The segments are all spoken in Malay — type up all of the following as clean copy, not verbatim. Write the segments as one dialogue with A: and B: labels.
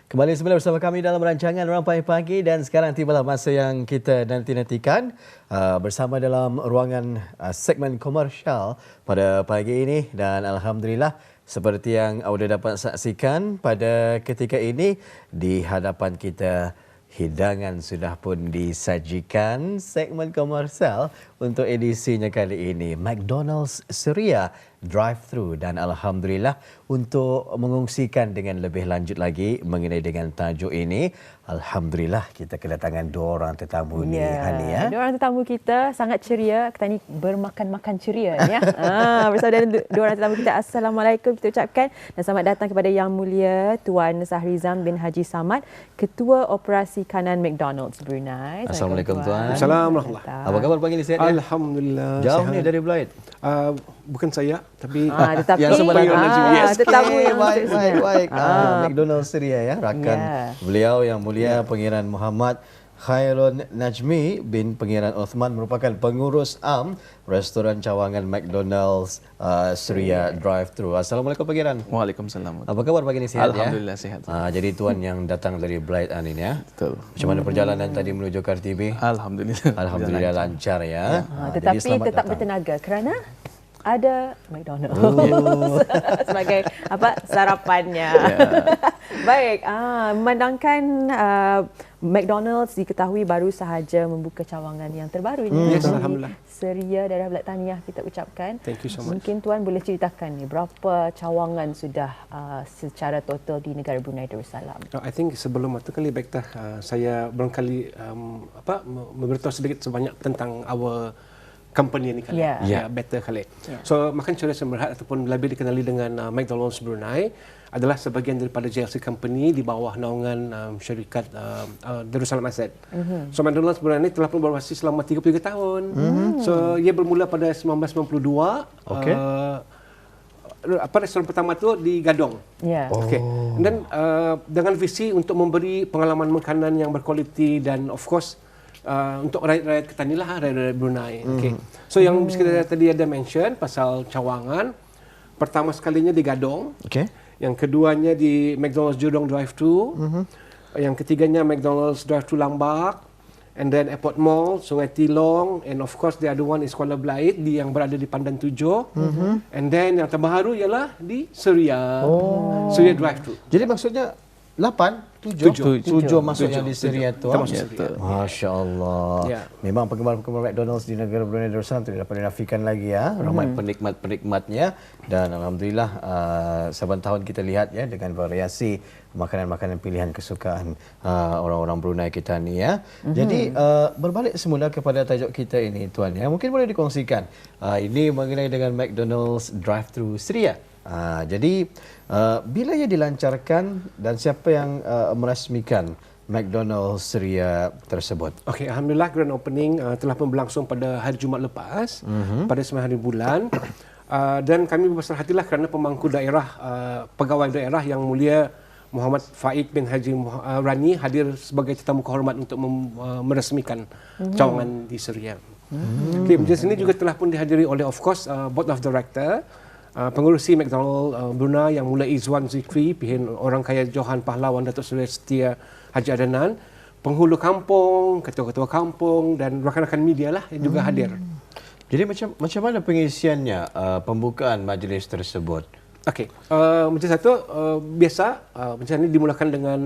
A: Kembali semula bersama kami dalam rancangan Rampai Pagi dan sekarang tibalah masa yang kita nanti-nantikan bersama dalam ruangan segmen komersial pada pagi ini dan Alhamdulillah seperti yang anda dapat saksikan pada ketika ini di hadapan kita hidangan sudah pun disajikan segmen komersial untuk edisinya kali ini McDonald's Suria Drive-Thru dan Alhamdulillah untuk mengungsikan dengan lebih lanjut lagi mengenai dengan tajuk ini Alhamdulillah kita kedatangan dua orang tetamu ni Hani ya.
B: Dua orang tetamu kita sangat ceria, kita ni bermakan-makan ceria ya. Bersama dengan dua orang tetamu kita, Assalamualaikum kita ucapkan dan selamat datang kepada Yang Mulia Tuan Sahrizam bin Haji Samad, Ketua Operasi Kanan McDonald's Brunei.
A: Assalamualaikum Tuan.
C: Assalamualaikum.
A: Apa khabar pagi ni, sihat ya?
C: Alhamdulillah.
A: Jauh ni dari Blight?
C: Bukan saya, tapi
B: tetapi
A: yang sebenarnya
B: tetamu yang
A: baik. McDonald's Suria ya, rakan beliau Yang Mulia Pangeran Muhammad Khairun Najmi bin Pangeran Osman merupakan pengurus restoran cawangan McDonald's Suria Drive-Thru. Assalamualaikum Pangeran.
D: Waalaikumsalam.
A: Apa khabar pagi ni, sihat ya?
D: Alhamdulillah sihat.
A: Jadi tuan yang datang dari Blight ini ya.
D: Betul.
A: Macam mana perjalanan tadi menuju Kartibi? Alhamdulillah lancar ya.
B: Tetapi tetap bertenaga kerana ada McDonald's sebagai sarapannya. Baik, memandangkan McDonald's diketahui baru sahaja membuka cawangan yang terbaru ini.
C: Alhamdulillah.
B: Seria darah belat tahniah kita ucapkan.
C: Thank you so much.
B: Mungkin Tuan boleh ceritakan ni berapa cawangan sudah secara total di negara Brunei Darussalam.
C: I think sebelum itu kali baik saya barangkali memberitahu sedikit sebanyak tentang our company ni kali. Better kali. So makan ceria Semberhad ataupun lebih dikenali dengan McDonald's Brunei adalah sebahagian daripada JLC Company di bawah naungan syarikat Darussalam Asset. So McDonald's Brunei telah pun beroperasi selama 33 tahun. So ia bermula pada 1992. Restoran pertama tu di Gadong. Dan dengan visi untuk memberi pengalaman makanan yang berkualiti dan of course untuk rakyat-rakyat kita ni lah, rakyat Brunei. So yang kita tadi ada mention pasal cawangan, pertama sekalinya di Gadong, yang keduanya di McDonald's Jurong Drive-Thru, yang ketiganya McDonald's Drive-Thru Lambak, and then Airport Mall, Sungai Tilong, and of course the other one is Kuala Belait yang berada di Pandan 7, and then yang terbaru ialah di Suria, Suria Drive-Thru.
A: Jadi maksudnya 7 maksudnya di Suria tu. Masya Allah. Memang penggemar-penggemar McDonald's di negara Brunei Darussalam tidak dapat dinafikan lagi ya. Ramai penikmat-penikmatnya dan alhamdulillah saban tahun kita lihat ya dengan variasi makanan-makanan pilihan kesukaan orang-orang Brunei kita ni ya. Jadi berbalik semula kepada tajuk kita ini tuan ya. Mungkin boleh dikongsikan ini mengenai dengan McDonald's Drive-Thru Suria. Jadi bila ia dilancarkan dan siapa yang merasmikan McDonald's Suria tersebut?
C: Okey, alhamdulillah grand opening telah pun berlangsung pada hari Jumaat lepas pada 9 hari bulan dan kami berbesar hatilah kerana pemangku daerah pegawai daerah Yang Mulia Muhammad Faik bin Haji Rani hadir sebagai tetamu kehormat untuk meresmikan cawangan di Suria. Majlis ini juga telah pun dihadiri oleh of course board of director, pengurusi McDonald's Brunei Yang Mulia Izwan Zikri, pilihan orang kaya Johan Pahlawan Datuk Seri Setia Haji Adnan, penghulu kampung, ketua-ketua kampung dan rakan-rakan media lah yang juga hadir.
A: Jadi macam mana pengisiannya pembukaan majlis tersebut?
C: Okey, majlis satu biasa macam ini dimulakan dengan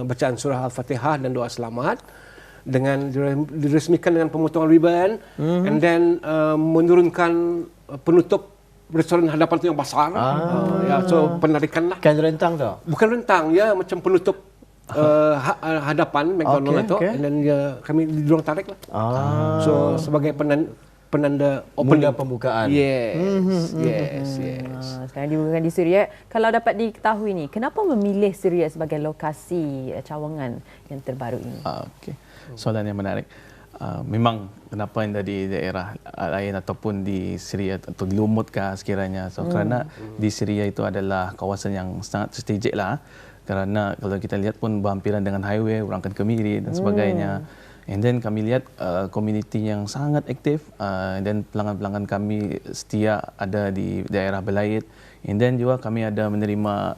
C: bacaan surah Al-Fatihah dan doa selamat dengan diresmikan dengan pemotongan ribbon and then menurunkan penutup restoran hadapan tu yang besar. So penarikan lah.
A: Kan rentang tu?
C: Bukan rentang, ya macam penutup hadapan McDonald's tu. And then kami didorong tarik lah. So sebagai penanda opening.
A: Pembukaan.
C: Yes.
B: Sekarang dibukakan di Suria. Kalau dapat diketahui ni, kenapa memilih Suria sebagai lokasi cawangan yang terbaru ini?
D: Soalan yang menarik. Memang kenapa yang dari daerah lain ataupun di Suria atau di Lumut kah sekiranya. Kerana di Suria itu adalah kawasan yang sangat strategik lah. Kerana kalau kita lihat pun berhampiran dengan highway, orang akan ke Miri dan sebagainya. And then kami lihat komuniti yang sangat aktif dan pelanggan-pelanggan kami setia ada di daerah Belait. And then juga kami ada menerima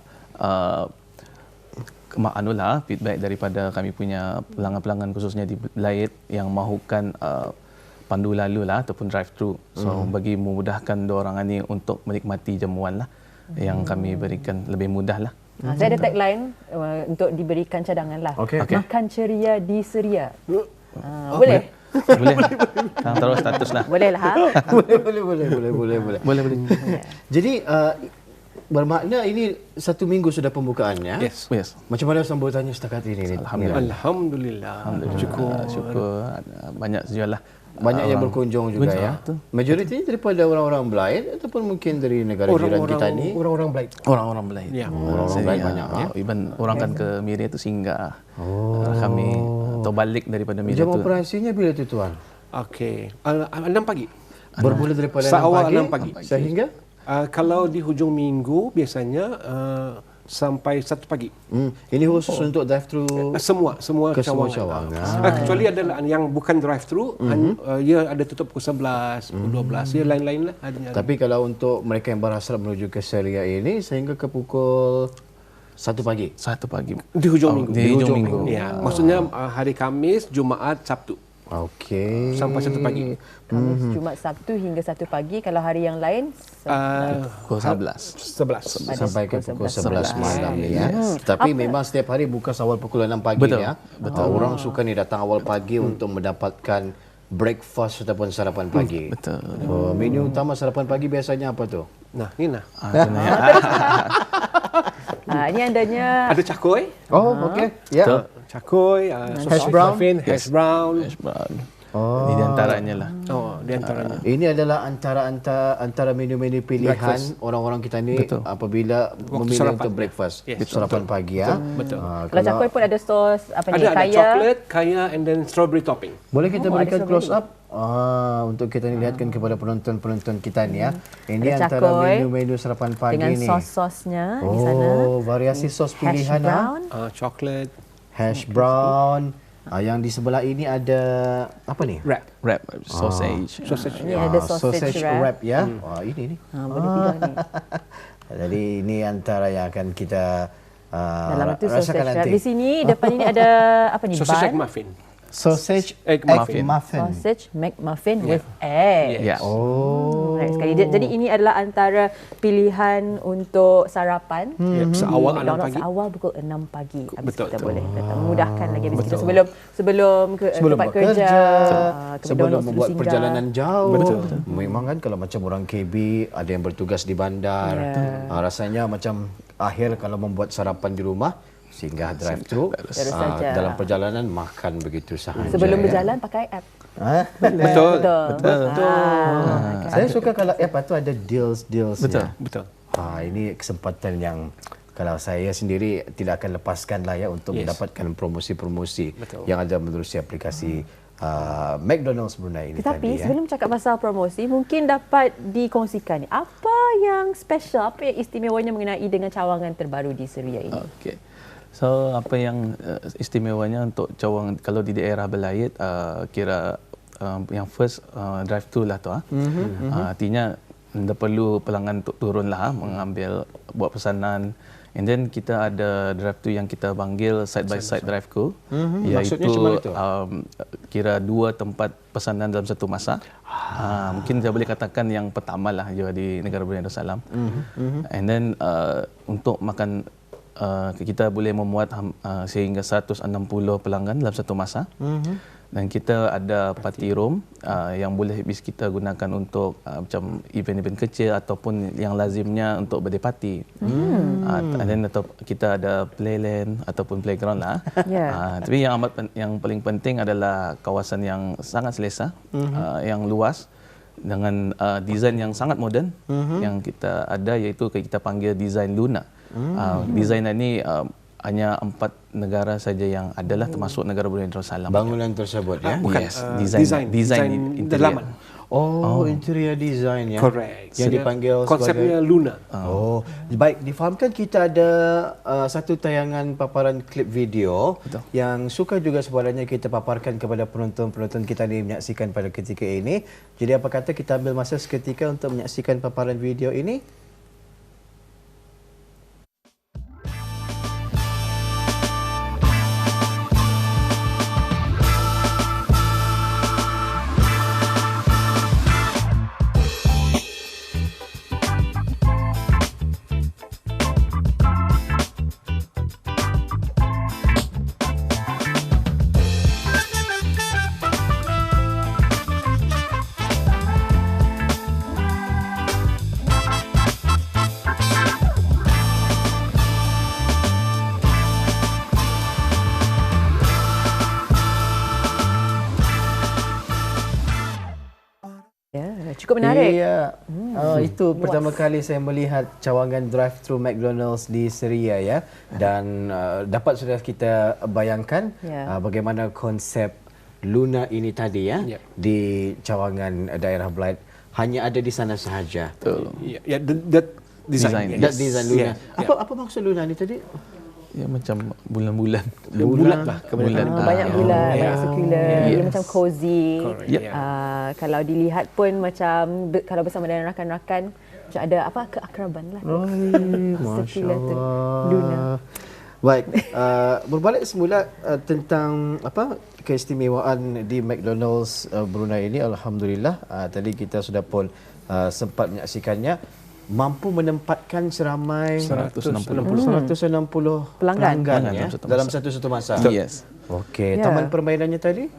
D: feedback daripada kami punya pelanggan-pelanggan khususnya di Belait yang mahukan pandu lalu lah ataupun drive thru. So bagi memudahkan diorang ni untuk menikmati jamuan lah yang kami berikan lebih mudah lah.
B: Saya ada tagline untuk diberikan cadangan lah. Makan ceria di Seria. Boleh?
D: Boleh. Sekarang taruh status lah.
B: Boleh lah.
A: Boleh. Jadi bermakna ini 1 minggu sudah pembukaannya.
D: Yes.
A: Macam mana sambutannya setakat ini?
C: Alhamdulillah.
D: Syukur. Banyak jual lah.
A: Banyak yang berkunjung juga ya. Majoriti daripada orang-orang Belait ataupun mungkin dari negara jiran kita ni.
C: Orang-orang Belait.
D: Orang-orang Belait.
C: Ya.
A: Orang Belait banyak ya.
D: Even orang kan ke Miri itu singgah. Kami atau balik daripada Miri
A: Jam
D: itu.
A: operasinya bila tu tuan?
C: Okey. 6 pagi.
A: Bermula daripada 6 pagi sehingga
C: kalau di hujung minggu biasanya sampai 1 pagi.
A: Ini khusus untuk drive-thru
C: Semua
A: ke semua
C: Cawang.
A: Cawang.
C: Kecuali ada yang bukan drive-thru, ia ada tutup pukul 11, pukul 12, ia lain-lain lah.
A: Tapi kalau untuk mereka yang berhasrat menuju ke Seria ini sehingga ke pukul 1 pagi.
D: 1 pagi.
C: Di hujung minggu.
D: Di hujung minggu.
C: Ya, maksudnya hari Khamis, Jumaat, Sabtu.
A: Okey.
C: Sampai 1 pagi.
B: Khamis, Jumaat, Sabtu hingga 1 pagi. Kalau hari yang lain
D: Pukul 11.
A: Sampai ke pukul 11 malam ni ya. Tapi memang setiap hari buka awal pukul 6 pagi ya. Betul. Orang suka ni datang awal pagi untuk mendapatkan breakfast ataupun sarapan pagi.
D: Betul.
A: So, menu utama sarapan pagi biasanya apa tu?
C: Nah, ini nah.
B: Ini andanya
C: Ada cakoy.
A: Oh, okey. Ya.
C: Cakoy,
A: Hash brown.
C: hash brown.
A: Oh.
D: Ini di antaranya lah.
C: Di antaranya.
A: Ini adalah antara menu-menu pilihan orang-orang kita ni apabila memilih
C: sarapan.
A: untuk breakfast,
C: Yes.
A: sarapan pagi ya.
C: Betul.
B: kalau cakoy pun ada sos
C: Ada
B: kaya.
C: coklat, kaya and then strawberry topping.
A: Boleh kita berikan
B: ada
A: close up untuk kita lihatkan kepada penonton-penonton kita ni ya. Ini
B: Ada
A: antara
B: cakoy
A: menu-menu sarapan pagi
B: dengan
A: ni.
B: sos-sosnya di sana.
A: Oh, variasi sos
B: Hash
A: pilihan
B: brown.
C: Coklat,
A: Hash brown. Yang di sebelah ini ada apa ni?
C: wrap.
D: Sausage.
B: Ini ada sausage wrap.
A: ya. Wah, ini.
B: Boleh pilih ni.
A: Jadi ini antara yang akan kita
B: Dalam itu
A: rasakan
B: sausage wrap.
A: nanti.
B: Di sini depan ini ada apa ni?
C: Sausage egg
B: Bun.
C: muffin.
A: Sausage
C: Egg
A: muffin.
B: Sausage McMuffin with egg.
D: Ya.
B: Menarik sekali. Jadi ini adalah antara pilihan untuk sarapan.
C: Seawal 6
B: McDonald's
C: pagi.
B: awal pukul 6 pagi. Habis
C: Betul.
B: kita boleh datang. Memudahkan lagi habis kita sebelum ke tempat kerja. ke
A: sebelum
B: McDonald's
A: membuat
B: singgah.
A: perjalanan jauh. Memang kan kalau macam orang KB ada yang bertugas di bandar. Rasanya macam akhir kalau membuat sarapan di rumah singgah drive-thru dalam perjalanan makan begitu sahaja.
B: Sebelum berjalan pakai app.
C: Betul.
A: Saya suka kalau app itu ada deals-dealsnya.
C: Betul.
A: Ini kesempatan yang kalau saya sendiri tidak akan lepaskan lah ya untuk mendapatkan promosi-promosi yang ada menerusi aplikasi McDonald's Brunei ini
B: Tetapi
A: tadi.
B: sebelum cakap pasal promosi, mungkin dapat dikongsikan ni, apa yang special, apa yang istimewanya mengenai dengan cawangan terbaru di Seria ini?
D: Okey. So apa yang istimewanya untuk cawang kalau di daerah Belait kira yang first drive thru lah tu artinya anda perlu pelanggan untuk turun lah mengambil buat pesanan. And then kita ada drive thru yang kita panggil side by side drive thru, iaitu kira 2 tempat pesanan dalam satu masa. Mungkin saya boleh katakan yang pertama lah di negara Brunei Darussalam. And then untuk makan kita boleh memuat sehingga 160 pelanggan dalam satu masa. Dan kita ada party room yang boleh kita gunakan untuk macam event-event kecil ataupun yang lazimnya untuk birthday party. And then kita ada playland ataupun playground lah. Tapi yang paling penting adalah kawasan yang sangat selesa, yang luas dengan desain yang sangat moden yang kita ada, iaitu kita panggil desain Luna. Desain ini hanya 4 negara saja yang adalah, termasuk negara Brunei Darussalam.
A: Bangunan tersebut ya?
C: Bukan,
D: Yes, desain interior.
A: Interior design ya.
C: Correct.
A: Yang dipanggil
C: konsepnya Luna.
A: Baik, difahamkan kita ada satu tayangan paparan klip video yang suka juga sebenarnya kita paparkan kepada penonton-penonton kita ni menyaksikan pada ketika ini. Jadi apa kata kita ambil masa seketika untuk menyaksikan paparan video ini?
B: cukup menarik.
A: Iya. Itu pertama kali saya melihat cawangan drive-thru McDonald's di Seria ya. Dan dapat sudah kita bayangkan bagaimana konsep Luna ini tadi ya di cawangan daerah Blight hanya ada di sana sahaja.
D: Betul.
C: Ya, that design.
A: That design Luna. Apa maksud Luna ni tadi?
D: Ya macam bulan-bulan.
C: Bulat lah.
B: Banyak bulat, banyak circular, dia macam cozy. Kalau dilihat pun macam kalau bersama dengan rakan-rakan macam ada apa keakraban lah.
A: Masya Allah.
B: Luna.
A: Baik, berbalik semula tentang apa keistimewaan di McDonald's Brunei ini, alhamdulillah tadi kita sudah pun sempat menyaksikannya, mampu menempatkan seramai 160 pelanggan ya, dalam satu masa.
D: Yes.
A: Okey, taman permainannya tadi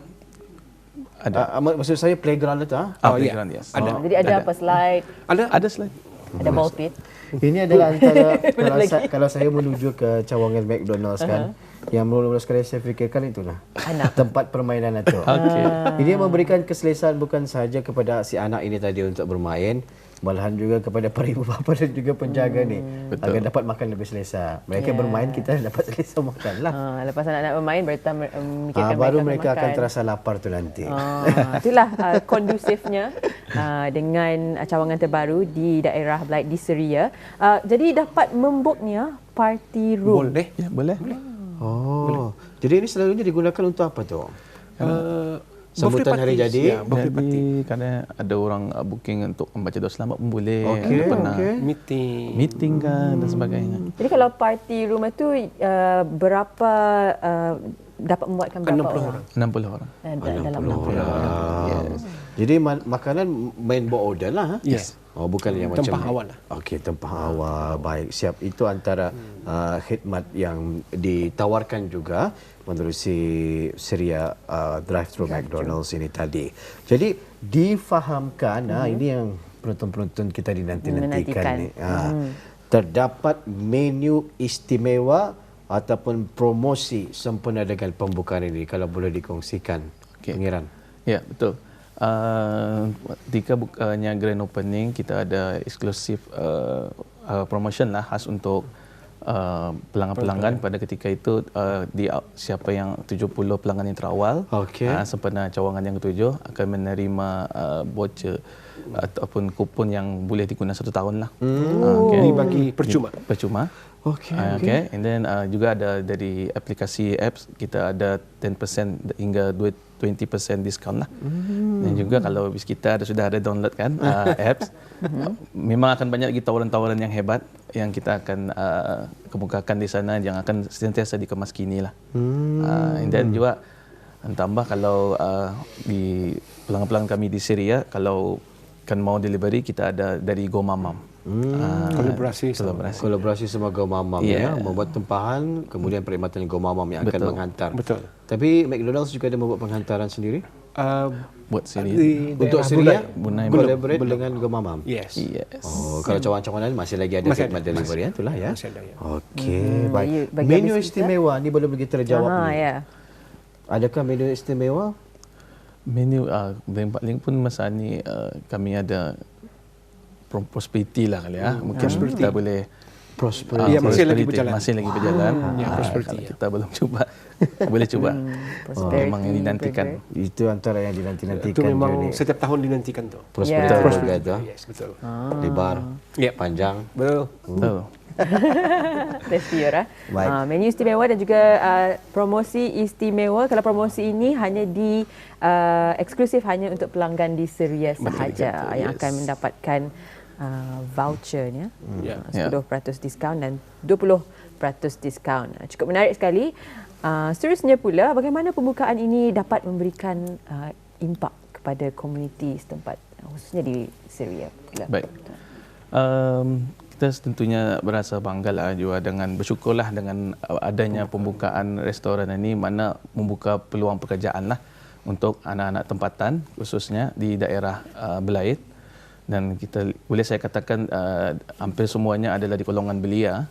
D: ada.
A: Maksud saya playground itu
D: Playground, yes.
B: Ada. Jadi ada apa slide?
D: Ada slide.
B: Ada ball pit.
A: Ini adalah antara kalau saya menuju ke cawangan McDonald's kan, yang mula-mula sekali saya fikirkan itulah tempat permainan itu. Ini memberikan keselesaan bukan sahaja kepada si anak ini tadi untuk bermain, malahan juga kepada para ibu bapa dan juga penjaga ni agar dapat makan lebih selesa. Mereka bermain, kita dapat selesa makanlah.
B: Lepas anak-anak bermain memikirkan
A: baru mereka akan terasa lapar tu nanti.
B: Itulah kondusifnya dengan cawangan terbaru di daerah Blight di Seria. Jadi dapat membuknya party room.
C: Boleh.
D: Ya, boleh.
A: Boleh. Jadi ini selalunya digunakan untuk apa tu? Sambutan hari jadi.
D: Jadi kadang ada orang booking untuk membaca doa selamat pun boleh. Meeting kan dan sebagainya.
B: Jadi kalau party room itu berapa dapat membuatkan berapa orang?
D: 60 orang.
B: Dalam 60 orang.
A: Yes. Jadi makanan main buat order lah.
C: Yes.
A: Bukan yang macam
C: tempah awal lah.
A: Okey, tempah awal. Baik, siap. Itu antara khidmat yang ditawarkan juga menerusi Seria drive-thru McDonald's ini tadi. Jadi difahamkan, ini yang penonton-penonton kita dinanti-nantikan ni. Terdapat menu istimewa ataupun promosi sempena dengan pembukaan ini, kalau boleh dikongsikan, Pengiran.
D: Ya, betul. Ketika bukanya grand opening, kita ada eksklusif promotion lah khas untuk pelanggan-pelanggan pada ketika itu. Siapa yang 70 pelanggan yang terawal sempena cawangan yang ke-7 akan menerima voucher ataupun kupon yang boleh digunakan 1 tahun lah.
C: Dibagi percuma.
D: Okay. And then juga ada dari aplikasi apps, kita ada 10% hingga 20% diskaun lah. Dan juga kalau kita sudah ada download kan apps, memang akan banyak lagi tawaran-tawaran yang hebat yang kita akan kemukakan di sana, yang akan sentiasa dikemas kini lah. And then juga tambah kalau di pelanggan-pelanggan kami di Seria, kalau kan mau delivery, kita ada dari GoMamam.
A: Kolaborasi sama GoMamam ya, membuat tempahan, kemudian perkhidmatan GoMamam yang akan menghantar.
C: Betul.
A: Tapi McDonald's juga ada membuat penghantaran sendiri
D: buat Seria.
A: Untuk Seria
D: Brunei
A: collaborate dengan GoMamam.
C: Yes.
A: Kalau cawangan-cawangan lain masih lagi ada khidmat delivery itulah ya. Okey, baik.
B: Bagi
A: Menu
B: bisnes
A: istimewa ni belum lagi terjawab ni. Adakah menu istimewa?
D: Menu yang paling pun masa ni kami ada prosperity lah kali ya. Mungkin kita boleh
A: prosperity.
C: Masih lagi berjalan.
D: Kalau kita belum cuba, boleh cuba. Memang yang dinantikan.
A: Itu antara yang dinanti-nantikan.
C: Itu memang setiap tahun dinantikan tu.
A: Prosperity itu.
C: Yes, betul.
A: Lebar, panjang.
D: Betul.
B: Menu istimewa dan juga promosi istimewa. Kalau promosi ini hanya eksklusif hanya untuk pelanggan di Seria sahaja yang akan mendapatkan vouchernya 10% diskaun dan 20% diskaun. Cukup menarik sekali. Seterusnya pula, bagaimana pembukaan ini dapat memberikan impak kepada komuniti setempat, khususnya di Seria pula.
D: Baik. Kita tentunya berasa bangga juga dengan bersyukurlah dengan adanya pembukaan restoran ini, mana membuka peluang pekerjaan lah untuk anak-anak tempatan khususnya di daerah Blight. Dan kita boleh saya katakan hampir semuanya adalah di golongan belia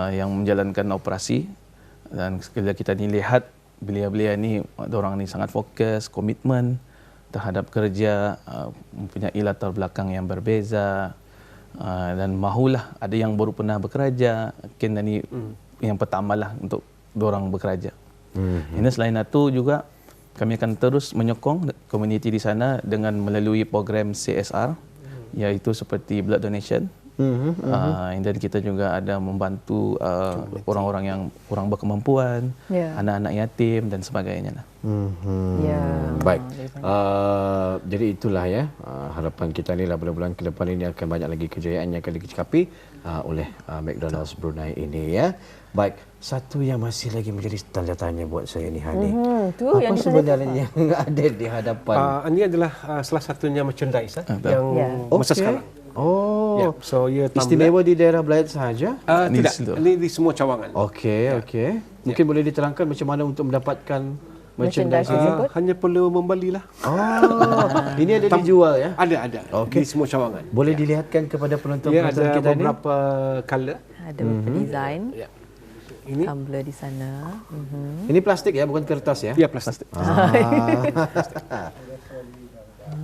D: yang menjalankan operasi. Dan sekali kita ni lihat belia-belia ni, orang ni sangat fokus, komitmen terhadap kerja, mempunyai latar belakang yang berbeza, dan mahulah ada yang baru pernah bekerja, mungkin ini yang pertamalah untuk dorang bekerja. Ini selain itu juga kami akan terus menyokong komuniti di sana dengan melalui program CSR, iaitu seperti blood donation. Dan kita juga ada membantu orang-orang yang kurang berkemampuan, anak-anak yatim dan sebagainya.
A: Baik. Jadi itulah ya harapan kita ni lah bulan-bulan ke depan ini akan banyak lagi kejayaan yang akan dicapai oleh McDonald's Brunei ini ya. Baik, satu yang masih lagi menjadi tanda tanya buat saya ni Hani. Apa sebenarnya yang ada di hadapan?
C: Ini adalah salah satunya merchandise yang masa sekarang.
A: So istimewa di daerah Belaid sahaja?
C: Tidak, ini di semua cawangan.
A: Okey. Mungkin boleh diterangkan macam mana untuk mendapatkan merchandise tersebut?
C: Hanya perlu membelilah.
A: Ini ada dijual ya?
C: Ada. Di semua cawangan.
A: Boleh dilihatkan kepada penonton-penonton kita ni?
C: Ada beberapa color.
B: Ada beberapa design.
C: Ini
B: tumbler di sana.
A: Ini plastik ya, bukan kertas ya?
C: Ya, plastik.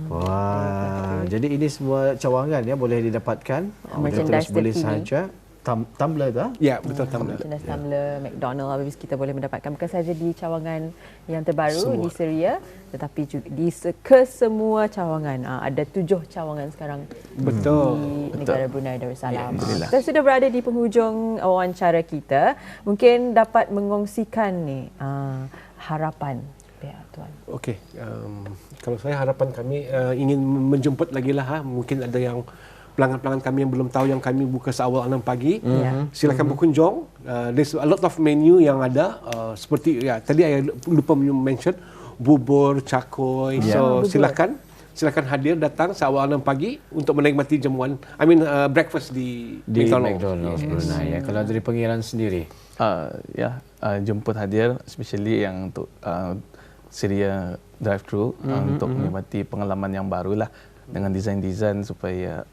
A: Wah, jadi ini semua cawangan ya boleh didapatkan.
B: Merchandise
A: boleh sahaja. Tumbler tu?
C: Ya, betul tumbler.
B: Merchandise tumbler McDonald habis kita boleh mendapatkan bukan sahaja di cawangan yang terbaru di Seria, tetapi juga di kesemua cawangan. Ada 7 cawangan sekarang di negara Brunei Darussalam. Kita sudah berada di penghujung wawancara kita. Mungkin dapat mengongsikan ni harapan Tuan.
C: Okey, kalau saya harapan kami ingin menjemput lagi lah. Mungkin ada yang pelanggan-pelanggan kami yang belum tahu yang kami buka seawal 6 pagi. Silakan berkunjung. There's a lot of menu yang ada. Seperti tadi saya lupa mention bubur, cakoy. Silakan hadir datang seawal 6 pagi untuk menikmati jamuan. Breakfast di
A: McDonald's Brunei ya. Kalau dari pengiran sendiri?
D: Jemput hadir, especially yang untuk Seria drive-thru untuk menikmati pengalaman yang barulah dengan desain-desain supaya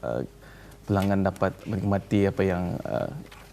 D: pelanggan dapat menikmati apa yang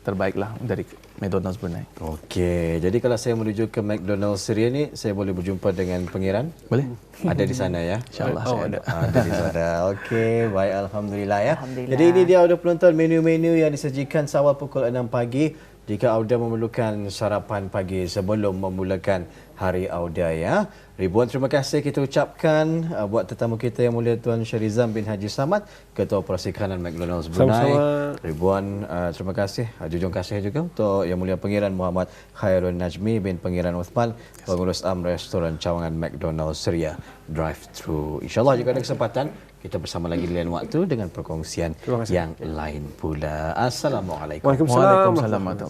D: terbaiklah dari McDonald's Brunei.
A: Okey, jadi kalau saya menuju ke McDonald's Seria ni, saya boleh berjumpa dengan pengiran?
D: Boleh.
A: Ada di sana ya?
D: InsyaAllah saya ada.
A: Ada di sana. Okey, baik, alhamdulillah ya. Jadi ini dia audio penonton menu-menu yang disajikan seawal pukul 6 pagi. Jika Auda memerlukan sarapan pagi sebelum memulakan hari Auda ya. Ribuan terima kasih kita ucapkan buat tetamu kita yang mulia Tuan Syarizam bin Haji Samad, Ketua Operasi Kanan McDonald's Brunei. Ribuan terima kasih, junjung kasih juga untuk yang mulia Pengiran Muhammad Khairul Najmi bin Pengiran Uthman, Pengurus Am Restoran Cawangan McDonald's Seria Drive-Thru. InsyaAllah jika ada kesempatan kita bersama lagi di lain waktu dengan perkongsian yang lain pula. Assalamualaikum.
C: Waalaikumsalam.